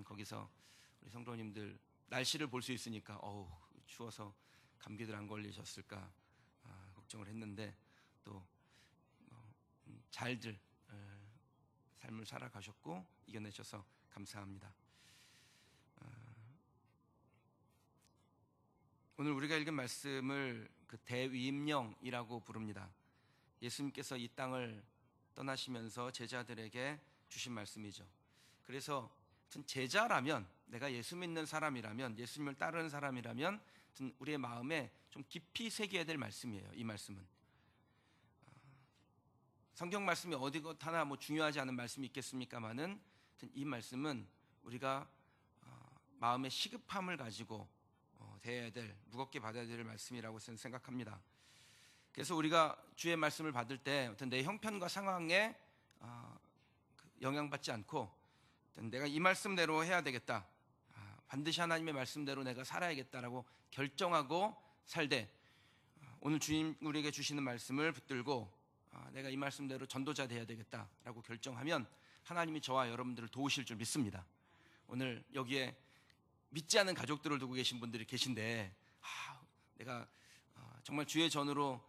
거기서 우리 성도님들 날씨를 볼 수 있으니까 추워서 감기들 안 걸리셨을까 걱정을 했는데 또 잘들 삶을 살아가셨고 이겨내셔서 감사합니다. 오늘 우리가 읽은 말씀을 그 대위임령이라고 부릅니다. 예수님께서 이 땅을 떠나시면서 제자들에게 주신 말씀이죠. 그래서 제자라면, 내가 예수 믿는 사람이라면, 예수님을 따르는 사람이라면 우리의 마음에 좀 깊이 새겨야 될 말씀이에요. 이 말씀은 성경 말씀이 어디 하나 중요하지 않은 말씀이 있겠습니까마는 이 말씀은 우리가 마음의 시급함을 가지고 대해야 될, 무겁게 받아야 될 말씀이라고 저는 생각합니다. 그래서 우리가 주의 말씀을 받을 때 어떤 내 형편과 상황에 영향받지 않고 내가 이 말씀대로 해야 되겠다, 반드시 하나님의 말씀대로 내가 살아야겠다라고 결정하고 살되, 오늘 주님 우리에게 주시는 말씀을 붙들고 내가 이 말씀대로 전도자 되어야 되겠다라고 결정하면 하나님이 저와 여러분들을 도우실 줄 믿습니다. 오늘 여기에 믿지 않는 가족들을 두고 계신 분들이 계신데 내가 정말 주의 전으로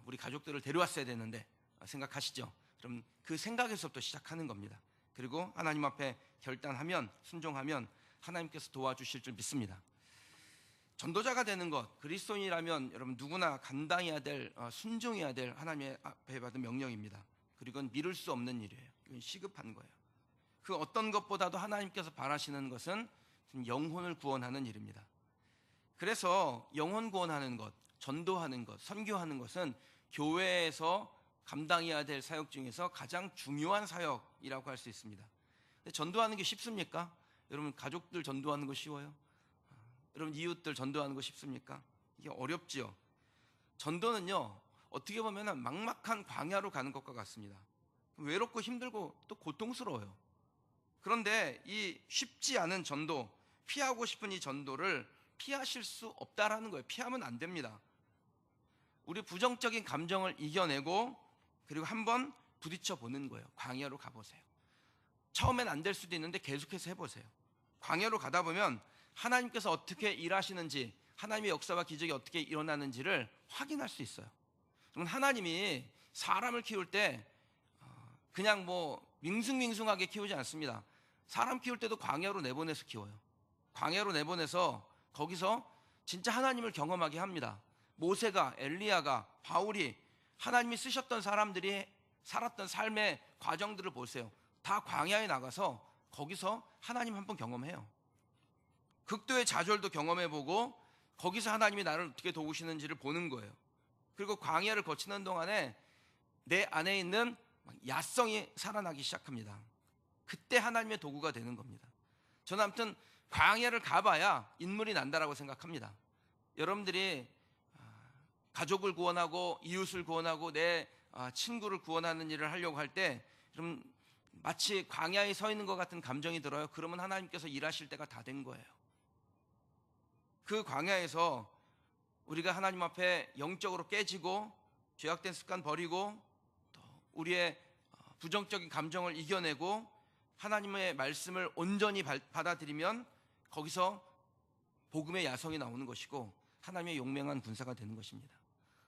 우리 가족들을 데려왔어야 되는데 생각하시죠? 그럼 그 생각에서부터 시작하는 겁니다. 그리고 하나님 앞에 결단하면, 순종하면 하나님께서 도와주실 줄 믿습니다. 전도자가 되는 것, 그리스도인이라면 여러분 누구나 감당해야 될, 순종해야 될 하나님의 앞에 받은 명령입니다. 그리고 이건 미룰 수 없는 일이에요. 이건 시급한 거예요. 그 어떤 것보다도 하나님께서 바라시는 것은 영혼을 구원하는 일입니다. 그래서 영혼 구원하는 것, 전도하는 것, 선교하는 것은 교회에서 감당해야 될 사역 중에서 가장 중요한 사역이라고 할 수 있습니다. 근데 전도하는 게 쉽습니까? 여러분 가족들 전도하는 거 쉬워요? 여러분 이웃들 전도하는 거 쉽습니까? 이게 어렵지요. 전도는요, 어떻게 보면 막막한 광야로 가는 것과 같습니다. 외롭고 힘들고 또 고통스러워요. 그런데 이 쉽지 않은 전도, 피하고 싶은 이 전도를 피하실 수 없다라는 거예요. 피하면 안 됩니다. 우리 부정적인 감정을 이겨내고 그리고 한번 부딪혀 보는 거예요. 광야로 가보세요. 처음엔 안 될 수도 있는데 계속해서 해보세요. 광야로 가다 보면 하나님께서 어떻게 일하시는지, 하나님의 역사와 기적이 어떻게 일어나는지를 확인할 수 있어요. 그러면 하나님이 사람을 키울 때 그냥 밍숭밍숭하게 키우지 않습니다. 사람 키울 때도 광야로 내보내서 키워요. 광야로 내보내서 거기서 진짜 하나님을 경험하게 합니다. 모세가, 엘리야가, 바울이, 하나님이 쓰셨던 사람들이 살았던 삶의 과정들을 보세요. 다 광야에 나가서 거기서 하나님 한번 경험해요. 극도의 좌절도 경험해보고 거기서 하나님이 나를 어떻게 도우시는지를 보는 거예요. 그리고 광야를 거치는 동안에 내 안에 있는 야성이 살아나기 시작합니다. 그때 하나님의 도구가 되는 겁니다. 저는 아무튼 광야를 가봐야 인물이 난다라고 생각합니다. 여러분들이 가족을 구원하고 이웃을 구원하고 내 친구를 구원하는 일을 하려고 할 때 여러분 마치 광야에 서 있는 것 같은 감정이 들어요. 그러면 하나님께서 일하실 때가 다 된 거예요. 그 광야에서 우리가 하나님 앞에 영적으로 깨지고 죄악된 습관 버리고 또 우리의 부정적인 감정을 이겨내고 하나님의 말씀을 온전히 받아들이면 거기서 복음의 야성이 나오는 것이고 하나님의 용맹한 군사가 되는 것입니다.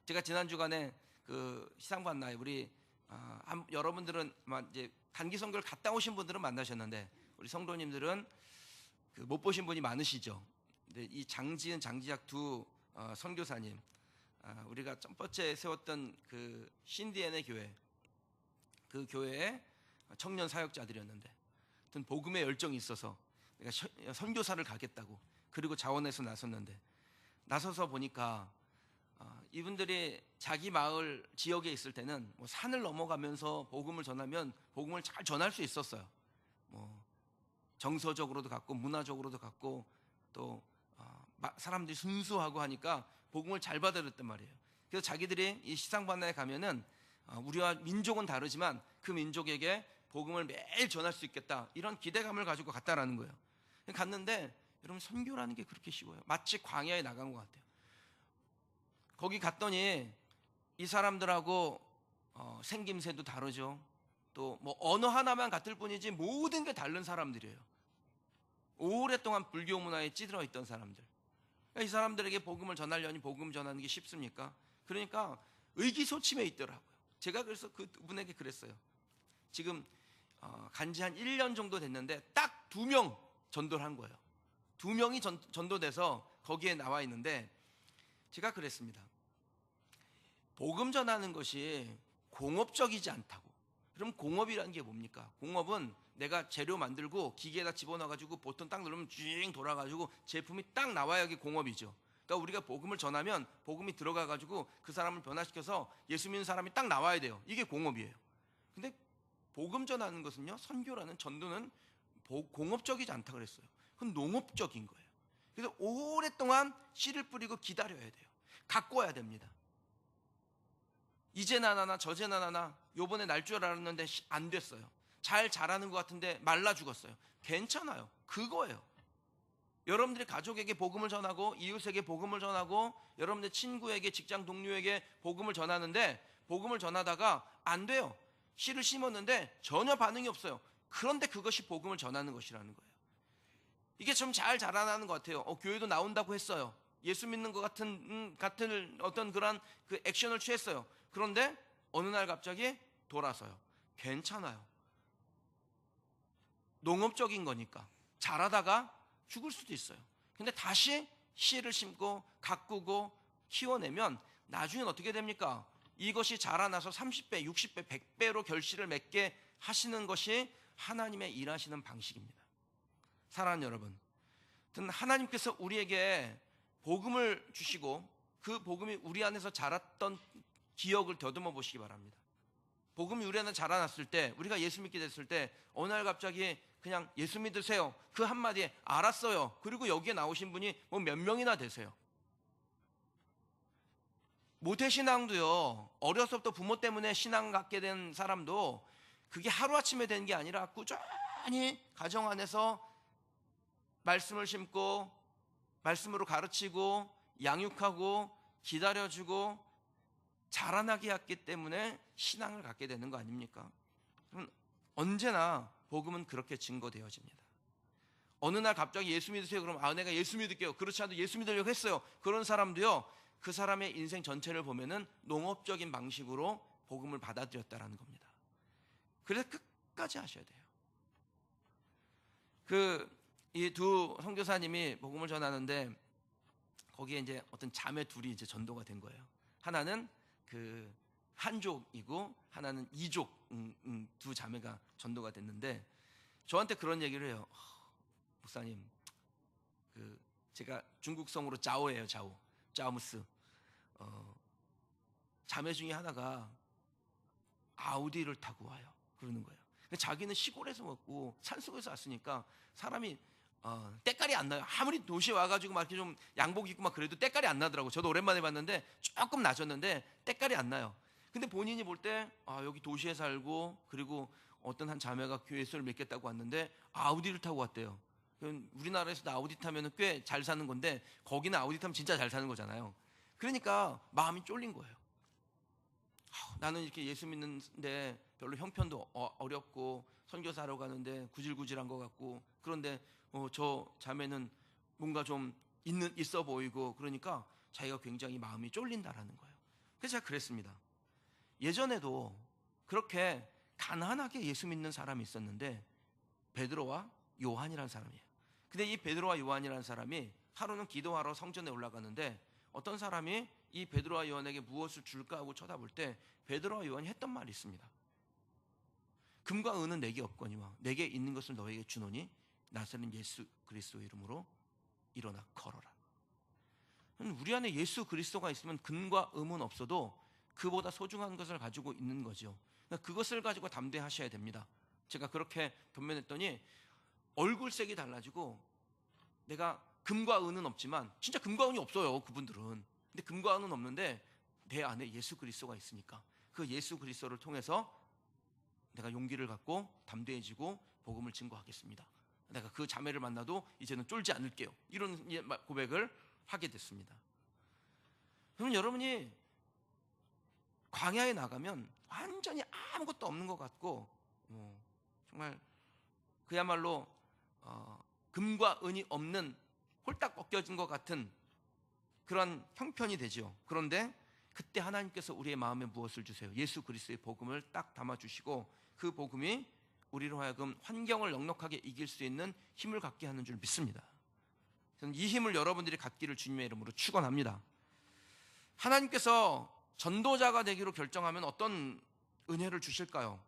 제가 지난 주간에 그 시상받나요? 우리 여러분들은 이제 단기 선교를 갔다 오신 분들은 만나셨는데 우리 성도님들은 못 보신 분이 많으시죠. 근데 이 장지은, 장지학 두 선교사님, 우리가 첫 번째 세웠던 그 신디엔의 교회, 그 교회의 청년 사역자들이었는데 하여튼 복음의 열정이 있어서 내가 선교사를 가겠다고 그리고 자원해서 나섰는데 나서서 보니까 이분들이 자기 마을 지역에 있을 때는 산을 넘어가면서 복음을 전하면 복음을 잘 전할 수 있었어요. 정서적으로도 같고 문화적으로도 같고 또 사람들이 순수하고 하니까 복음을 잘 받아들였단 말이에요. 그래서 자기들이 이 시상반나에 가면은 우리와 민족은 다르지만 그 민족에게 복음을 매일 전할 수 있겠다 이런 기대감을 가지고 갔다라는 거예요. 갔는데 여러분 선교라는 게 그렇게 쉬워요. 마치 광야에 나간 것 같아요. 거기 갔더니 이 사람들하고 생김새도 다르죠. 또 언어 하나만 같을 뿐이지 모든 게 다른 사람들이에요. 오랫동안 불교 문화에 찌들어 있던 사람들. 그러니까 이 사람들에게 복음을 전하려니 복음 전하는 게 쉽습니까? 그러니까 의기소침해 있더라고요. 제가 그래서 그 분에게 그랬어요. 지금 간지 한 1년 정도 됐는데 딱 2명 전도를 한 거예요. 2명이 전도돼서 거기에 나와 있는데 제가 그랬습니다. 복음 전하는 것이 공업적이지 않다고. 그럼 공업이라는 게 뭡니까? 공업은 내가 재료 만들고 기계에다 집어넣어가지고 보통 딱 누르면 쭉 돌아가지고 제품이 딱 나와야 이게 공업이죠. 그러니까 우리가 복음을 전하면 복음이 들어가가지고 그 사람을 변화시켜서 예수 믿는 사람이 딱 나와야 돼요. 이게 공업이에요. 근데 복음 전하는 것은요, 선교라는 전도는 공업적이지 않다 그랬어요. 그건 농업적인 거예요. 그래서 오랫동안 씨를 뿌리고 기다려야 돼요. 가꿔야 됩니다. 이제나 나나 저제나 나나 요번에 날 줄 알았는데 안 됐어요. 잘 자라는 것 같은데 말라 죽었어요. 괜찮아요. 그거예요. 여러분들이 가족에게 복음을 전하고 이웃에게 복음을 전하고 여러분들 친구에게 직장 동료에게 복음을 전하는데 복음을 전하다가 안 돼요. 씨를 심었는데 전혀 반응이 없어요. 그런데 그것이 복음을 전하는 것이라는 거예요. 이게 좀 잘 자라나는 것 같아요. 교회도 나온다고 했어요. 예수 믿는 것 같은 어떤 그런 그 액션을 취했어요. 그런데 어느 날 갑자기 돌아서요. 괜찮아요. 농업적인 거니까 자라다가 죽을 수도 있어요. 근데 다시 씨를 심고 가꾸고 키워내면 나중엔 어떻게 됩니까? 이것이 자라나서 30배, 60배, 100배로 결실을 맺게 하시는 것이 하나님의 일하시는 방식입니다. 사랑하는 여러분, 하나님께서 우리에게 복음을 주시고 그 복음이 우리 안에서 자랐던 기억을 더듬어 보시기 바랍니다. 복음이 우리 안에 자라났을 때, 우리가 예수 믿게 됐을 때 어느 날 갑자기 그냥 예수 믿으세요, 그 한마디에 알았어요, 그리고 여기에 나오신 분이 뭐 몇 명이나 되세요. 모태신앙도요, 어려서부터 부모 때문에 신앙 갖게 된 사람도 그게 하루아침에 된 게 아니라 꾸준히 가정 안에서 말씀을 심고 말씀으로 가르치고 양육하고 기다려주고 자라나게 했기 때문에 신앙을 갖게 되는 거 아닙니까? 그럼 언제나 복음은 그렇게 증거되어집니다. 어느 날 갑자기 예수 믿으세요, 그럼 내가 예수 믿을게요. 그렇지 않아도 예수 믿으려고 했어요. 그런 사람도요, 그 사람의 인생 전체를 보면은 농업적인 방식으로 복음을 받아들였다라는 겁니다. 그래서 끝까지 하셔야 돼요. 이 두 선교사님이 복음을 전하는데 거기에 이제 어떤 자매 둘이 이제 전도가 된 거예요. 하나는 그 한족이고 하나는 이족, 두 자매가 전도가 됐는데 저한테 그런 얘기를 해요. 목사님, 제가 중국성으로 짜오예요, 짜오무스. 자매 중에 하나가 아우디를 타고 와요. 그러는 거예요. 자기는 시골에서 먹고 산속에서 왔으니까 사람이 때깔이 안 나요. 아무리 도시에 와가지고 막 이렇게 좀 양복 입고 막 그래도 때깔이 안 나더라고. 저도 오랜만에 봤는데 조금 나졌는데 때깔이 안 나요. 근데 본인이 볼 때 여기 도시에 살고 그리고 어떤 한 자매가 교회에서 맺겠다고 왔는데 아우디를 타고 왔대요. 우리나라에서도 아우디 타면 꽤 잘 사는 건데 거기는 아우디 타면 진짜 잘 사는 거잖아요. 그러니까 마음이 쫄린 거예요. 나는 이렇게 예수 믿는데 별로 형편도 어렵고 선교사하러 가는데 구질구질한 것 같고 그런데 저 자매는 뭔가 좀 있어 보이고 그러니까 자기가 굉장히 마음이 쫄린다라는 거예요. 그래서 제가 그랬습니다. 예전에도 그렇게 가난하게 예수 믿는 사람이 있었는데 베드로와 요한이라는 사람이에요. 근데 이 베드로와 요한이라는 사람이 하루는 기도하러 성전에 올라가는데 어떤 사람이 이 베드로와 요한에게 무엇을 줄까 하고 쳐다볼 때 베드로와 요한이 했던 말이 있습니다. 금과 은은 내게 없거니와 내게 있는 것을 너에게 주노니 나사렛 예수 그리스도 이름으로 일어나 걸어라. 우리 안에 예수 그리스도가 있으면 금과 은은 없어도 그보다 소중한 것을 가지고 있는 거죠. 그것을 가지고 담대하셔야 됩니다. 제가 그렇게 변면했더니 얼굴색이 달라지고 내가 금과 은은 없지만 진짜 금과 은이 없어요, 그분들은. 근데 금과 은은 없는데 내 안에 예수 그리스도가 있으니까 그 예수 그리스도를 통해서 내가 용기를 갖고 담대해지고 복음을 증거하겠습니다. 내가 그 자매를 만나도 이제는 쫄지 않을게요. 이런 고백을 하게 됐습니다. 그럼 여러분이 광야에 나가면 완전히 아무것도 없는 것 같고 정말 그야말로 금과 은이 없는 홀딱 벗겨진 것 같은 그런 형편이 되죠. 그런데 그때 하나님께서 우리의 마음에 무엇을 주세요? 예수 그리스도의 복음을 딱 담아주시고 그 복음이 우리로 하여금 환경을 넉넉하게 이길 수 있는 힘을 갖게 하는 줄 믿습니다. 저는 이 힘을 여러분들이 갖기를 주님의 이름으로 축원합니다. 하나님께서 전도자가 되기로 결정하면 어떤 은혜를 주실까요?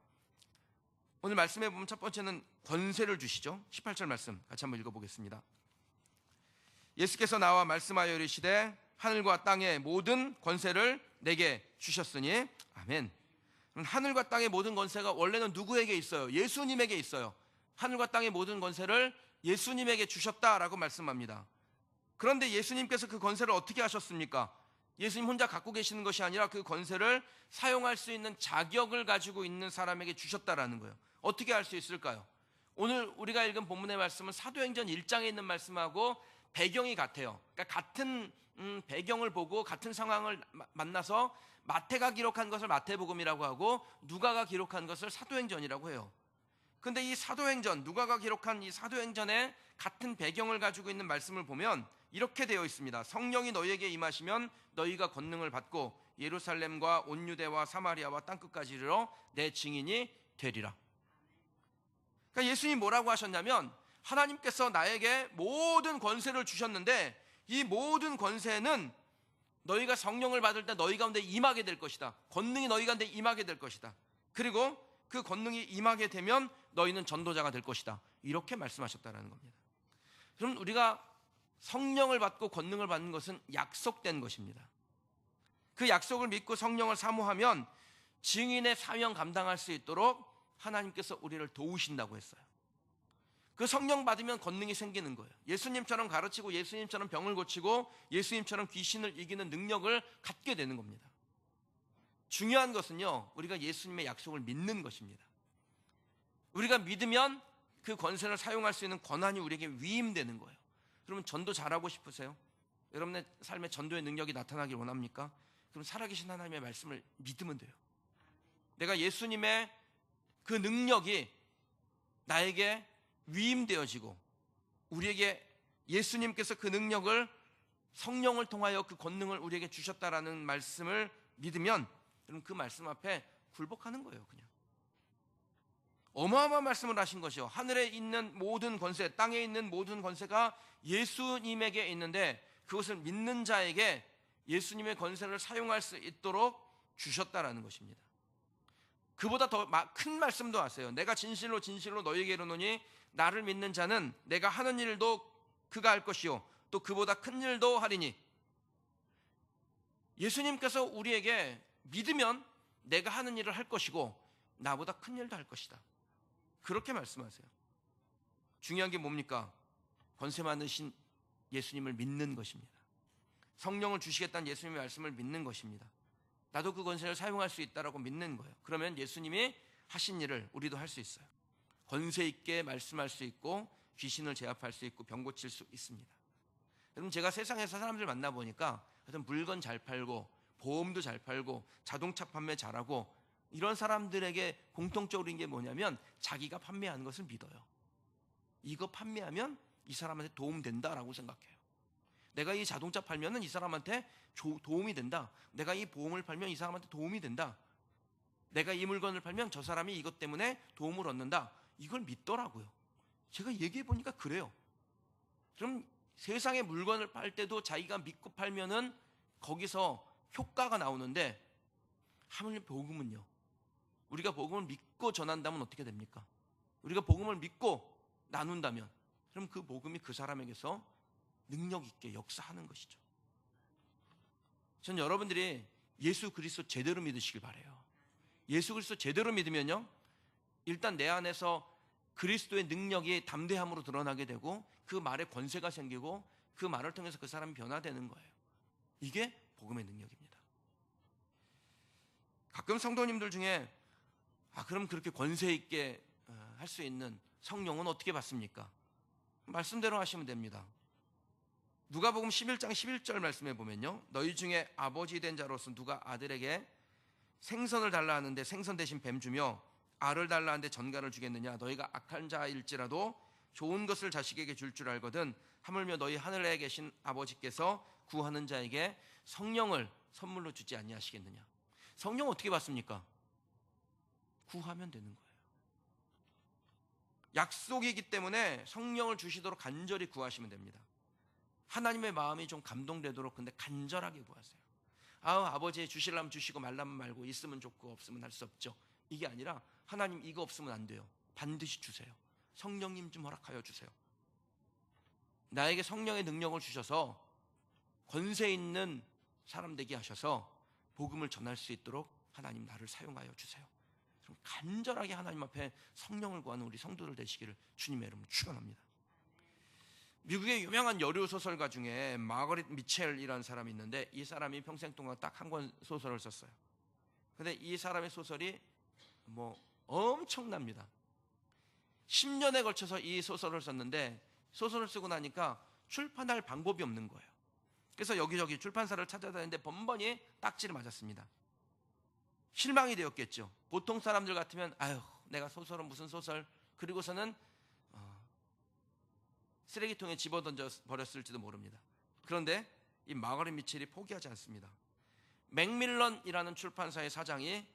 오늘 말씀해 보면 첫 번째는 권세를 주시죠. 18절 말씀 같이 한번 읽어보겠습니다. 예수께서 나와 말씀하여 이르시되 하늘과 땅의 모든 권세를 내게 주셨으니 아멘. 하늘과 땅의 모든 권세가 원래는 누구에게 있어요? 예수님에게 있어요. 하늘과 땅의 모든 권세를 예수님에게 주셨다라고 말씀합니다. 그런데 예수님께서 그 권세를 어떻게 하셨습니까? 예수님 혼자 갖고 계시는 것이 아니라 그 권세를 사용할 수 있는 자격을 가지고 있는 사람에게 주셨다라는 거예요. 어떻게 할 수 있을까요? 오늘 우리가 읽은 본문의 말씀은 사도행전 1장에 있는 말씀하고 배경이 같아요. 그러니까 같은 배경을 보고 같은 상황을 만나서 마태가 기록한 것을 마태복음이라고 하고 누가가 기록한 것을 사도행전이라고 해요. 근데 이 사도행전, 누가가 기록한 이 사도행전의 같은 배경을 가지고 있는 말씀을 보면 이렇게 되어 있습니다. 성령이 너희에게 임하시면 너희가 권능을 받고 예루살렘과 온 유대와 사마리아와 땅끝까지 이르러 내 증인이 되리라. 그러니까 예수님이 뭐라고 하셨냐면 하나님께서 나에게 모든 권세를 주셨는데 이 모든 권세는 너희가 성령을 받을 때 너희 가운데 임하게 될 것이다. 권능이 너희 가운데 임하게 될 것이다. 그리고 그 권능이 임하게 되면 너희는 전도자가 될 것이다. 이렇게 말씀하셨다는 겁니다. 그럼 우리가 성령을 받고 권능을 받는 것은 약속된 것입니다. 그 약속을 믿고 성령을 사모하면 증인의 사명 감당할 수 있도록 하나님께서 우리를 도우신다고 했어요. 그 성령 받으면 권능이 생기는 거예요. 예수님처럼 가르치고 예수님처럼 병을 고치고 예수님처럼 귀신을 이기는 능력을 갖게 되는 겁니다. 중요한 것은요, 우리가 예수님의 약속을 믿는 것입니다. 우리가 믿으면 그 권세를 사용할 수 있는 권한이 우리에게 위임되는 거예요. 그러면 전도 잘하고 싶으세요? 여러분의 삶에 전도의 능력이 나타나길 원합니까? 그럼 살아계신 하나님의 말씀을 믿으면 돼요. 내가 예수님의 그 능력이 나에게 위임되어지고 우리에게 예수님께서 그 능력을 성령을 통하여 그 권능을 우리에게 주셨다라는 말씀을 믿으면 그럼 그 말씀 앞에 굴복하는 거예요. 그냥 어마어마한 말씀을 하신 것이요. 하늘에 있는 모든 권세, 땅에 있는 모든 권세가 예수님에게 있는데 그것을 믿는 자에게 예수님의 권세를 사용할 수 있도록 주셨다라는 것입니다. 그보다 더 큰 말씀도 하세요. 내가 진실로 진실로 너희에게 이르노니 나를 믿는 자는 내가 하는 일도 그가 할 것이요 또 그보다 큰 일도 하리니. 예수님께서 우리에게 믿으면 내가 하는 일을 할 것이고 나보다 큰 일도 할 것이다. 그렇게 말씀하세요. 중요한 게 뭡니까? 권세 많으신 예수님을 믿는 것입니다. 성령을 주시겠다는 예수님의 말씀을 믿는 것입니다. 나도 그 권세를 사용할 수 있다라고 믿는 거예요. 그러면 예수님이 하신 일을 우리도 할 수 있어요. 권세 있게 말씀할 수 있고 귀신을 제압할 수 있고 병 고칠 수 있습니다. 여러분, 제가 세상에서 사람들 만나보니까 하여튼 물건 잘 팔고 보험도 잘 팔고 자동차 판매 잘하고 이런 사람들에게 공통적인 게 뭐냐면 자기가 판매하는 것을 믿어요. 이거 판매하면 이 사람한테 도움된다라고 생각해요. 내가 이 자동차 팔면은 이 사람한테 도움이 된다. 내가 이 보험을 팔면 이 사람한테 도움이 된다. 내가 이 물건을 팔면 저 사람이 이것 때문에 도움을 얻는다. 이걸 믿더라고요. 제가 얘기해 보니까 그래요. 그럼 세상에 물건을 팔 때도 자기가 믿고 팔면은 거기서 효과가 나오는데 하물며 복음은요. 우리가 복음을 믿고 전한다면 어떻게 됩니까? 우리가 복음을 믿고 나눈다면 그럼 그 복음이 그 사람에게서 능력 있게 역사하는 것이죠. 전 여러분들이 예수 그리스도 제대로 믿으시길 바라요. 예수 그리스도 제대로 믿으면요, 일단 내 안에서 그리스도의 능력이 담대함으로 드러나게 되고 그 말에 권세가 생기고 그 말을 통해서 그 사람이 변화되는 거예요. 이게 복음의 능력입니다. 가끔 성도님들 중에 그럼 그렇게 권세 있게 할 수 있는 성령은 어떻게 받습니까? 말씀대로 하시면 됩니다. 누가복음 11장 11절 말씀에 보면요, 너희 중에 아버지 된 자로서 누가 아들에게 생선을 달라 하는데 생선 대신 뱀 주며 알을 달라 하는데 전갈을 주겠느냐? 너희가 악한 자일지라도 좋은 것을 자식에게 줄 알거든 하물며 너희 하늘에 계신 아버지께서 구하는 자에게 성령을 선물로 주지 아니하시겠느냐. 성령 어떻게 받습니까? 구하면 되는 거예요. 약속이기 때문에 성령을 주시도록 간절히 구하시면 됩니다. 하나님의 마음이 좀 감동되도록 근데 간절하게 구하세요. 아버지 주시려면 주시고 말라면 말고 있으면 좋고 없으면 할 수 없죠. 이게 아니라 하나님 이거 없으면 안 돼요. 반드시 주세요. 성령님 좀 허락하여 주세요. 나에게 성령의 능력을 주셔서 권세 있는 사람 되게 하셔서 복음을 전할 수 있도록 하나님 나를 사용하여 주세요. 좀 간절하게 하나님 앞에 성령을 구하는 우리 성도들 되시기를 주님의 이름으로 축원합니다. 미국의 유명한 여류 소설가 중에 마거릿 미첼이라는 사람이 있는데 이 사람이 평생 동안 딱 한 권 소설을 썼어요. 근데 이 사람의 소설이 엄청납니다. 10년에 걸쳐서 이 소설을 썼는데 소설을 쓰고 나니까 출판할 방법이 없는 거예요. 그래서 여기저기 출판사를 찾아다녔는데 번번이 딱지를 맞았습니다. 실망이 되었겠죠. 보통 사람들 같으면 내가 소설은 무슨 소설, 그리고서는 쓰레기통에 집어던져 버렸을지도 모릅니다. 그런데 이 마거릿 미첼이 포기하지 않습니다. 맥밀런이라는 출판사의 사장이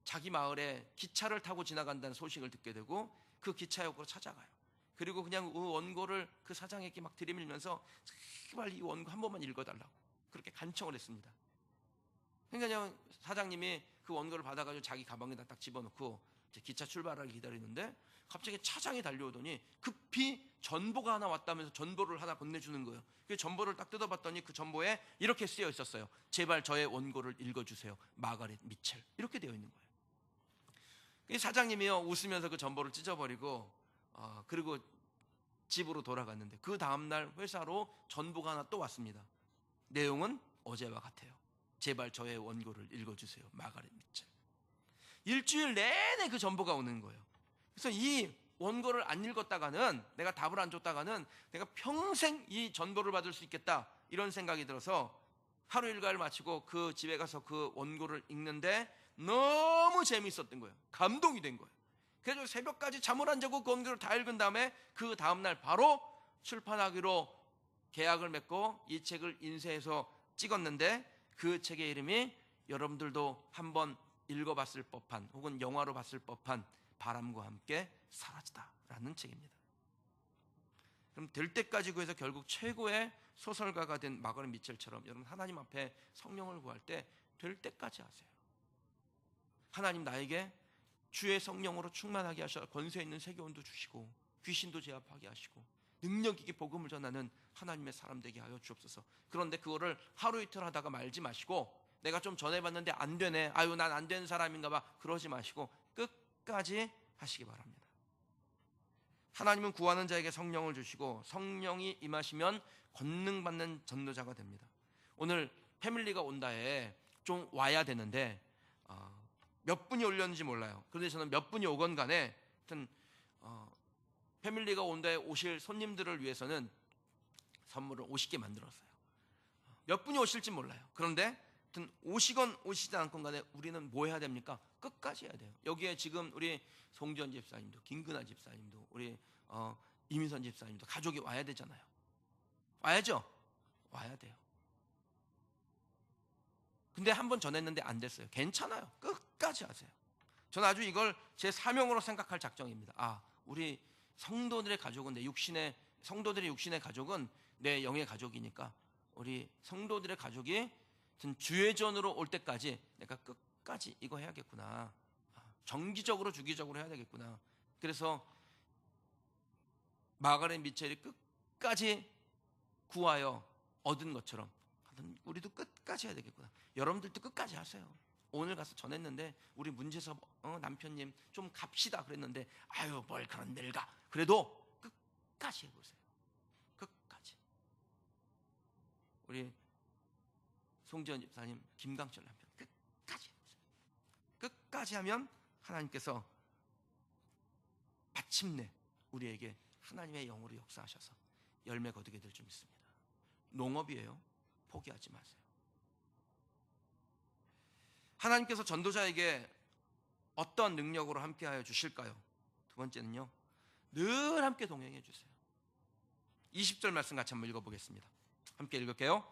자기 마을에 기차를 타고 지나간다는 소식을 듣게 되고 그 기차역으로 찾아가요. 그리고 그냥 그 원고를 그 사장에게 막 들이밀면서 제발 이 원고 한 번만 읽어달라고 그렇게 간청을 했습니다. 그러니까 사장님이 그 원고를 받아가지고 자기 가방에다 딱 집어넣고 이제 기차 출발하기 기다리는데 갑자기 차장이 달려오더니 급히 전보가 하나 왔다면서 전보를 하나 건네주는 거예요. 그 전보를 딱 뜯어봤더니 그 전보에 이렇게 쓰여 있었어요. 제발 저의 원고를 읽어주세요. 마거릿 미첼. 이렇게 되어 있는 거예요. 이 사장님이요 웃으면서 그 전보를 찢어버리고 그리고 집으로 돌아갔는데 그 다음날 회사로 전보가 하나 또 왔습니다. 내용은 어제와 같아요. 제발 저의 원고를 읽어주세요. 마거릿 미첼. 일주일 내내 그 전보가 오는 거예요. 그래서 이 원고를 안 읽었다가는 내가 답을 안 줬다가는 내가 평생 이 전보를 받을 수 있겠다 이런 생각이 들어서 하루 일과를 마치고 그 집에 가서 그 원고를 읽는데 너무 재미있었던 거예요. 감동이 된 거예요. 그래서 새벽까지 잠을 안 자고 그 원고를 다 읽은 다음에 그 다음날 바로 출판하기로 계약을 맺고 이 책을 인쇄해서 찍었는데 그 책의 이름이 여러분들도 한번 읽어봤을 법한 혹은 영화로 봤을 법한 바람과 함께 사라지다라는 책입니다. 그럼 될 때까지 구해서 결국 최고의 소설가가 된 마거릿 미첼처럼 여러분 하나님 앞에 성령을 구할 때 될 때까지 하세요. 하나님 나에게 주의 성령으로 충만하게 하셔 권세 있는 세교훈도 주시고 귀신도 제압하게 하시고 능력 있게 복음을 전하는 하나님의 사람 되게 하여 주옵소서. 그런데 그거를 하루 이틀 하다가 말지 마시고 내가 좀 전해봤는데 안 되네, 난 안 되는 사람인가 봐, 그러지 마시고 끝까지 하시기 바랍니다. 하나님은 구하는 자에게 성령을 주시고 성령이 임하시면 권능받는 전도자가 됩니다. 오늘 패밀리가 온다에 좀 와야 되는데 몇 분이 올렸는지 몰라요. 그런데 저는 몇 분이 오건 간에 하여튼 패밀리가 온다에 오실 손님들을 위해서는 선물을 50개 만들었어요. 몇 분이 오실지 몰라요. 그런데 하여튼 오시건 오시지 않건 간에 우리는 뭐 해야 됩니까? 끝까지 해야 돼요. 여기에 지금 우리 송지연 집사님도 김근아 집사님도 우리 이민선 집사님도 가족이 와야 되잖아요. 와야죠? 와야 돼요. 근데 한 번 전했는데 안 됐어요. 괜찮아요. 끝까지 하세요. 저는 아주 이걸 제 사명으로 생각할 작정입니다. 우리 성도들의 가족은 성도들의 육신의 가족은 내 영의 가족이니까 우리 성도들의 가족이 주회전으로 올 때까지 내가 끝까지 이거 해야겠구나. 정기적으로 주기적으로 해야 되겠구나. 그래서 마거릿 미첼이 끝까지 구하여 얻은 것처럼 우리도 끝까지 해야 되겠구나. 여러분들도 끝까지 하세요. 오늘 가서 전했는데 우리 문제서 남편님 좀 갑시다 그랬는데 뭘 그런 데를 가. 그래도 끝까지 해보세요. 끝까지. 우리 송지연 집사님 김강철 남편 끝까지 해보세요. 끝까지 하면 하나님께서 마침내 우리에게 하나님의 영으로 역사하셔서 열매 거두게 될 줄 믿습니다. 농업이에요. 포기하지 마세요. 하나님께서 전도자에게 어떤 능력으로 함께하여 주실까요? 두 번째는요, 늘 함께 동행해 주세요. 20절 말씀 같이 한번 읽어보겠습니다. 함께 읽을게요.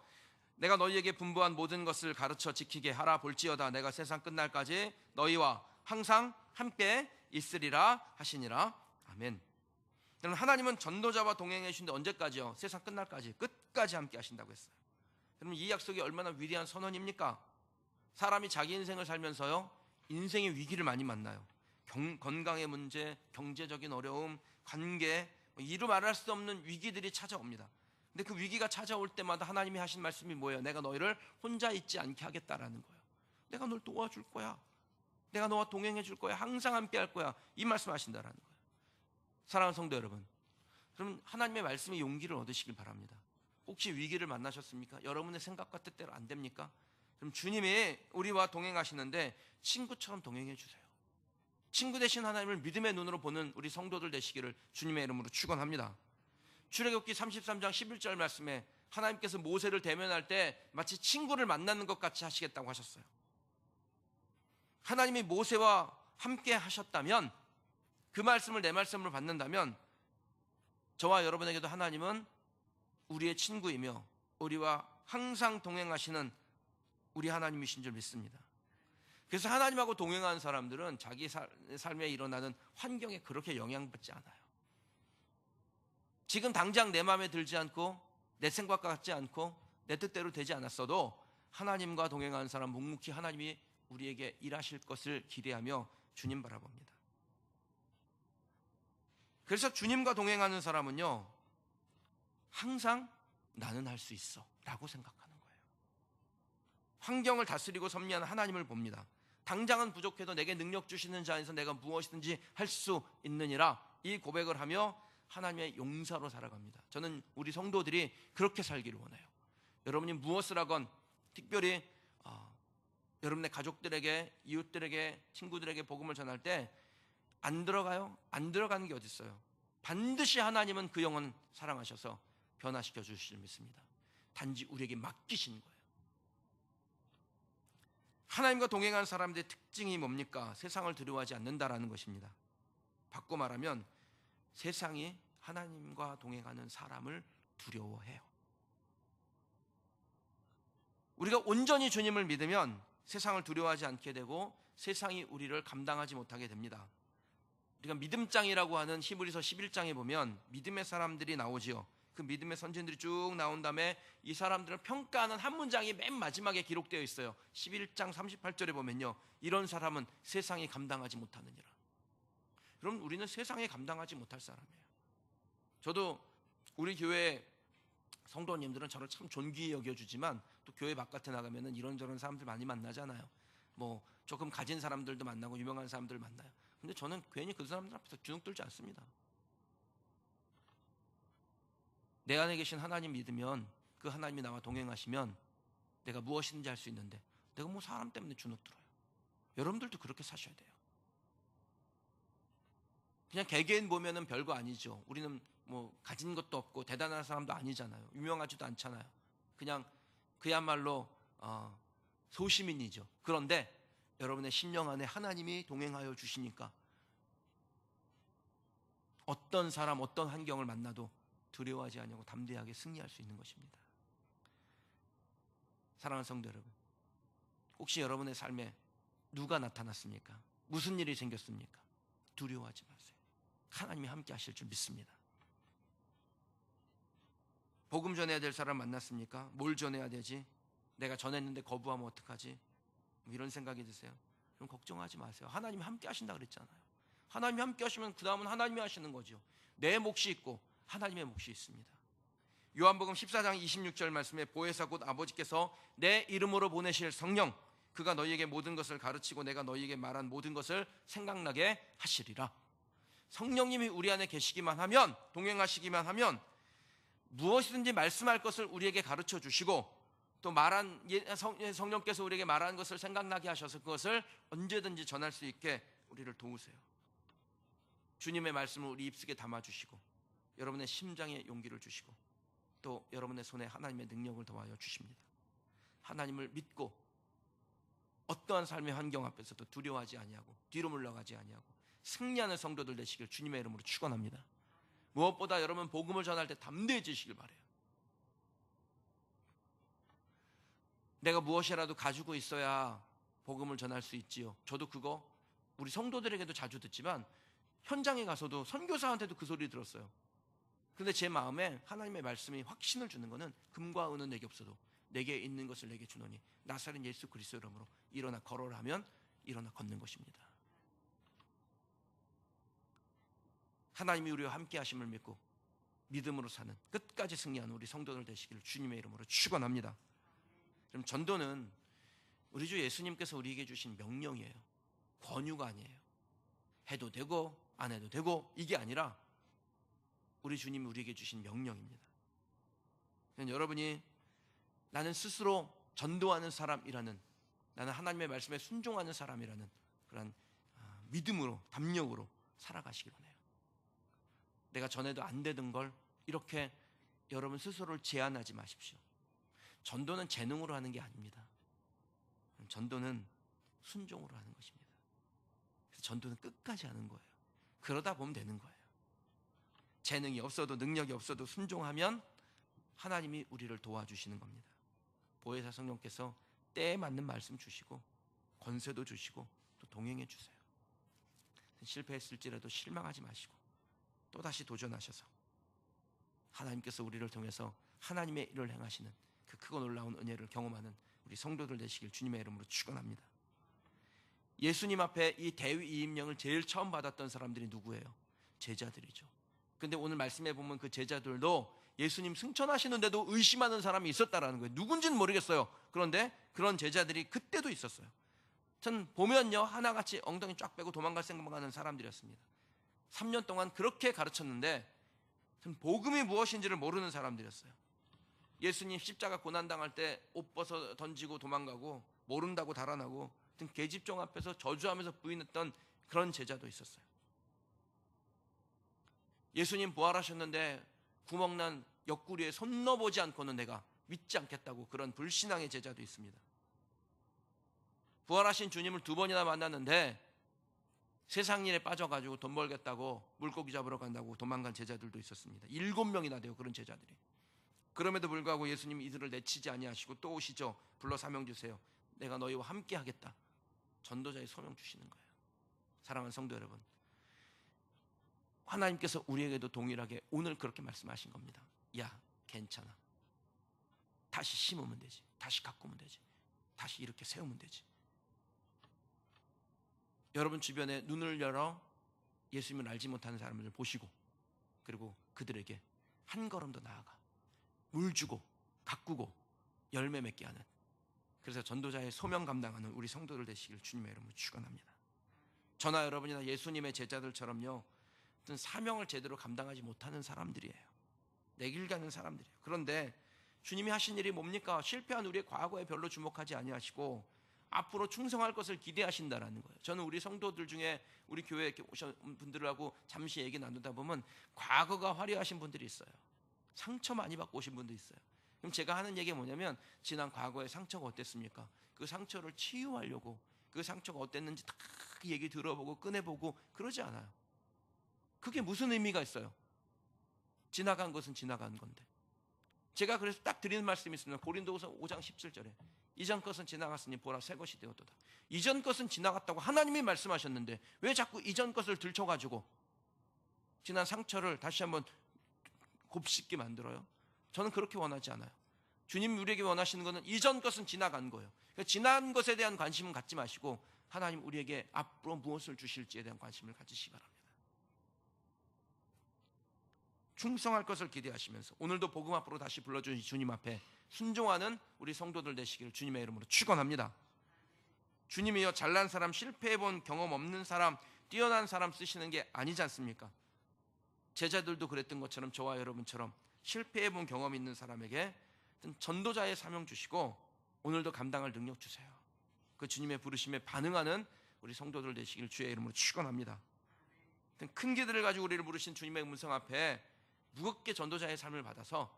내가 너희에게 분부한 모든 것을 가르쳐 지키게 하라. 볼지어다 내가 세상 끝날까지 너희와 항상 함께 있으리라 하시니라. 아멘. 여러분, 하나님은 전도자와 동행해 주신데 언제까지요? 세상 끝날까지, 끝까지 함께 하신다고 했어요. 여러분, 이 약속이 얼마나 위대한 선언입니까? 사람이 자기 인생을 살면서요, 인생의 위기를 많이 만나요. 건강의 문제, 경제적인 어려움, 관계, 이루 말할 수 없는 위기들이 찾아옵니다. 근데 그 위기가 찾아올 때마다 하나님이 하신 말씀이 뭐예요? 내가 너희를 혼자 있지 않게 하겠다라는 거예요. 내가 널 도와줄 거야. 내가 너와 동행해 줄 거야. 항상 함께 할 거야. 이 말씀 하신다라는 거예요. 사랑하는 성도 여러분, 그럼 하나님의 말씀에 용기를 얻으시길 바랍니다. 혹시 위기를 만나셨습니까? 여러분의 생각과 뜻대로 안 됩니까? 그럼 주님이 우리와 동행하시는데 친구처럼 동행해 주세요. 친구 되신 하나님을 믿음의 눈으로 보는 우리 성도들 되시기를 주님의 이름으로 축원합니다. 출애굽기 33장 11절 말씀에 하나님께서 모세를 대면할 때 마치 친구를 만나는 것 같이 하시겠다고 하셨어요. 하나님이 모세와 함께 하셨다면, 그 말씀을 내 말씀으로 받는다면 저와 여러분에게도 하나님은 우리의 친구이며 우리와 항상 동행하시는 우리 하나님이신 줄 믿습니다. 그래서 하나님하고 동행하는 사람들은 자기 삶에 일어나는 환경에 그렇게 영향받지 않아요. 지금 당장 내 마음에 들지 않고 내 생각과 같지 않고 내 뜻대로 되지 않았어도 하나님과 동행하는 사람 묵묵히 하나님이 우리에게 일하실 것을 기대하며 주님 바라봅니다. 그래서 주님과 동행하는 사람은요, 항상 나는 할 수 있어 라고 생각하는 거예요. 환경을 다스리고 섭리하는 하나님을 봅니다. 당장은 부족해도 내게 능력 주시는 자에서 내가 무엇이든지 할 수 있느니라, 이 고백을 하며 하나님의 용사로 살아갑니다. 저는 우리 성도들이 그렇게 살기를 원해요. 여러분이 무엇을 하건, 특별히 여러분의 가족들에게, 이웃들에게, 친구들에게 복음을 전할 때 안 들어가요? 안 들어가는 게 어디 있어요? 반드시 하나님은 그 영혼 사랑하셔서 변화시켜 주실 줄 믿습니다. 단지 우리에게 맡기신 거예요. 하나님과 동행하는 사람들의 특징이 뭡니까? 세상을 두려워하지 않는다라는 것입니다. 바꿔 말하면 세상이 하나님과 동행하는 사람을 두려워해요. 우리가 온전히 주님을 믿으면 세상을 두려워하지 않게 되고 세상이 우리를 감당하지 못하게 됩니다. 우리가 믿음장이라고 하는 히브리서 11장에 보면 믿음의 사람들이 나오지요. 그 믿음의 선진들이 쭉 나온 다음에 이 사람들을 평가하는 한 문장이 맨 마지막에 기록되어 있어요. 11장 38절에 보면요, 이런 사람은 세상이 감당하지 못하느니라. 그럼 우리는 세상에 감당하지 못할 사람이에요. 저도 우리 교회 성도님들은 저를 참 존귀히 여겨주지만 또 교회 바깥에 나가면 이런저런 사람들 많이 만나잖아요. 뭐 조금 가진 사람들도 만나고 유명한 사람들 만나요. 근데 저는 괜히 그 사람들 앞에서 주눅 들지 않습니다. 내 안에 계신 하나님 믿으면, 그 하나님이 나와 동행하시면 내가 무엇이든지 할 수 있는데 내가 뭐 사람 때문에 주눅 들어요. 여러분들도 그렇게 사셔야 돼요. 그냥 개개인 보면은 별거 아니죠. 우리는 뭐 가진 것도 없고 대단한 사람도 아니잖아요. 유명하지도 않잖아요. 그냥 그야말로 소시민이죠. 그런데 여러분의 심령 안에 하나님이 동행하여 주시니까 어떤 사람, 어떤 환경을 만나도 두려워하지 않고 담대하게 승리할 수 있는 것입니다. 사랑하는 성도 여러분, 혹시 여러분의 삶에 누가 나타났습니까? 무슨 일이 생겼습니까? 두려워하지 마세요. 하나님이 함께 하실 줄 믿습니다. 복음 전해야 될 사람 만났습니까? 뭘 전해야 되지? 내가 전했는데 거부하면 어떡하지? 뭐 이런 생각이 드세요? 그럼 걱정하지 마세요. 하나님이 함께 하신다 그랬잖아요. 하나님이 함께 하시면 그 다음은 하나님이 하시는 거죠. 내 몫이 있고 하나님의 몫이 있습니다. 요한복음 14장 26절 말씀에 보혜사 곧 아버지께서 내 이름으로 보내실 성령, 그가 너희에게 모든 것을 가르치고 내가 너희에게 말한 모든 것을 생각나게 하시리라. 성령님이 우리 안에 계시기만 하면, 동행하시기만 하면 무엇이든지 말씀할 것을 우리에게 가르쳐 주시고 또 말한 성령께서 우리에게 말하는 것을 생각나게 하셔서 그것을 언제든지 전할 수 있게 우리를 도우세요. 주님의 말씀을 우리 입속에 담아주시고 여러분의 심장에 용기를 주시고 또 여러분의 손에 하나님의 능력을 더하여 주십니다. 하나님을 믿고 어떠한 삶의 환경 앞에서도 두려워하지 아니하고 뒤로 물러가지 아니하고 승리하는 성도들 되시길 주님의 이름으로 축원합니다. 무엇보다 여러분 복음을 전할 때 담대해지시길 바라요. 내가 무엇이라도 가지고 있어야 복음을 전할 수 있지요. 저도 그거 우리 성도들에게도 자주 듣지만 현장에 가서도 선교사한테도 그 소리 들었어요. 그런데 제 마음에 하나님의 말씀이 확신을 주는 것은 금과 은은 내게 없어도 내게 있는 것을 내게 주노니 나사렛 예수 그리스도 이름으로 일어나 걸어라 하면 일어나 걷는 것입니다. 하나님이 우리와 함께 하심을 믿고 믿음으로 사는 끝까지 승리하는 우리 성도들 되시기를 주님의 이름으로 축원합니다. 그럼 전도는 우리 주 예수님께서 우리에게 주신 명령이에요. 권유가 아니에요. 해도 되고 안 해도 되고 이게 아니라 우리 주님이 우리에게 주신 명령입니다. 여러분이 나는 스스로 전도하는 사람이라는, 나는 하나님의 말씀에 순종하는 사람이라는 그런 믿음으로, 담력으로 살아가시기 원해요. 내가 전에도 안 되던 걸 이렇게 여러분 스스로를 제한하지 마십시오. 전도는 재능으로 하는 게 아닙니다. 전도는 순종으로 하는 것입니다. 그래서 전도는 끝까지 하는 거예요. 그러다 보면 되는 거예요. 재능이 없어도 능력이 없어도 순종하면 하나님이 우리를 도와주시는 겁니다. 보혜사 성령께서 때에 맞는 말씀 주시고 권세도 주시고 또 동행해 주세요. 실패했을지라도 실망하지 마시고 또다시 도전하셔서 하나님께서 우리를 통해서 하나님의 일을 행하시는 그 크고 놀라운 은혜를 경험하는 우리 성도들 되시길 주님의 이름으로 축원합니다. 예수님 앞에 이 대위 이임령을 제일 처음 받았던 사람들이 누구예요? 제자들이죠. 근데 오늘 말씀해 보면 그 제자들도 예수님 승천하시는데도 의심하는 사람이 있었다라는 거예요. 누군지는 모르겠어요. 그런데 그런 제자들이 그때도 있었어요. 전 보면요, 하나같이 엉덩이 쫙 빼고 도망갈 생각하는 사람들이었습니다. 3년 동안 그렇게 가르쳤는데 전 복음이 무엇인지를 모르는 사람들이었어요. 예수님 십자가 고난당할 때 옷 벗어 던지고 도망가고 모른다고 달아나고 계집종 앞에서 저주하면서 부인했던 그런 제자도 있었어요. 예수님 부활하셨는데 구멍난 옆구리에 손 넣어보지 않고는 내가 믿지 않겠다고 그런 불신앙의 제자도 있습니다. 부활하신 주님을 2번이나 만났는데 세상 일에 빠져가지고 돈 벌겠다고 물고기 잡으러 간다고 도망간 제자들도 있었습니다. 7명이나 돼요, 그런 제자들이. 그럼에도 불구하고 예수님 이들을 내치지 아니하시고 또 오시죠. 불러 사명 주세요. 내가 너희와 함께 하겠다. 전도자의 소명 주시는 거예요. 사랑하는 성도 여러분, 하나님께서 우리에게도 동일하게 오늘 그렇게 말씀하신 겁니다. 야, 괜찮아. 다시 심으면 되지. 다시 가꾸면 되지. 다시 이렇게 세우면 되지. 여러분 주변에 눈을 열어 예수님을 알지 못하는 사람들을 보시고 그리고 그들에게 한 걸음 더 나아가 물 주고 가꾸고 열매 맺게 하는, 그래서 전도자의 소명 감당하는 우리 성도들 되시길 주님의 이름으로 축원합니다. 저나 여러분이나 예수님의 제자들처럼요, 어떤 사명을 제대로 감당하지 못하는 사람들이에요. 내 길 가는 사람들이에요. 그런데 주님이 하신 일이 뭡니까? 실패한 우리의 과거에 별로 주목하지 아니하시고 앞으로 충성할 것을 기대하신다라는 거예요. 저는 우리 성도들 중에 우리 교회에 이렇게 오신 분들하고 잠시 얘기 나누다 보면 과거가 화려하신 분들이 있어요. 상처 많이 받고 오신 분도 있어요. 그럼 제가 하는 얘기가 뭐냐면 지난 과거의 상처가 어땠습니까? 그 상처를 치유하려고 그 상처가 어땠는지 다 얘기 들어보고 꺼내보고 그러지 않아요. 그게 무슨 의미가 있어요? 지나간 것은 지나간 건데. 제가 그래서 딱 드리는 말씀이 있습니다. 고린도후서 5장 17절에 이전 것은 지나갔으니 보라 새 것이 되었도다. 이전 것은 지나갔다고 하나님이 말씀하셨는데 왜 자꾸 이전 것을 들춰가지고 지난 상처를 다시 한번 곱씹게 만들어요? 저는 그렇게 원하지 않아요. 주님이 우리에게 원하시는 것은 이전 것은 지나간 거예요. 그러니까 지난 것에 대한 관심은 갖지 마시고 하나님 우리에게 앞으로 무엇을 주실지에 대한 관심을 가지시기 바랍니다. 충성할 것을 기대하시면서 오늘도 복음 앞으로 다시 불러주신 주님 앞에 순종하는 우리 성도들 되시기를 주님의 이름으로 축원합니다. 주님이요, 잘난 사람, 실패해본 경험 없는 사람, 뛰어난 사람 쓰시는 게 아니지 않습니까? 제자들도 그랬던 것처럼 저와 여러분처럼 실패해본 경험 있는 사람에게 전도자의 사명 주시고 오늘도 감당할 능력 주세요. 그 주님의 부르심에 반응하는 우리 성도들 되시기를 주의 이름으로 축원합니다. 큰 기들을 가지고 우리를 부르신 주님의 음성 앞에 무겁게 전도자의 삶을 받아서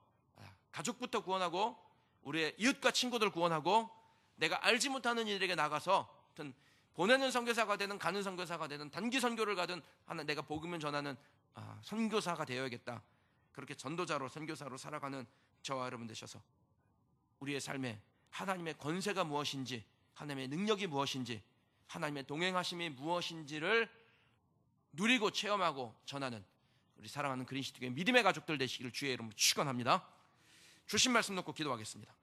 가족부터 구원하고 우리의 이웃과 친구들 구원하고 내가 알지 못하는 이들에게 나가서 보내는 선교사가 되든 가는 선교사가 되든 단기 선교를 가든 하나 내가 복음을 전하는 선교사가 되어야겠다. 그렇게 전도자로 선교사로 살아가는 저와 여러분 되셔서 우리의 삶에 하나님의 권세가 무엇인지, 하나님의 능력이 무엇인지, 하나님의 동행하심이 무엇인지를 누리고 체험하고 전하는 우리 사랑하는 그린시티교회 믿음의 가족들 되시기를 주의 이름으로 축원합니다. 주신 말씀 놓고 기도하겠습니다.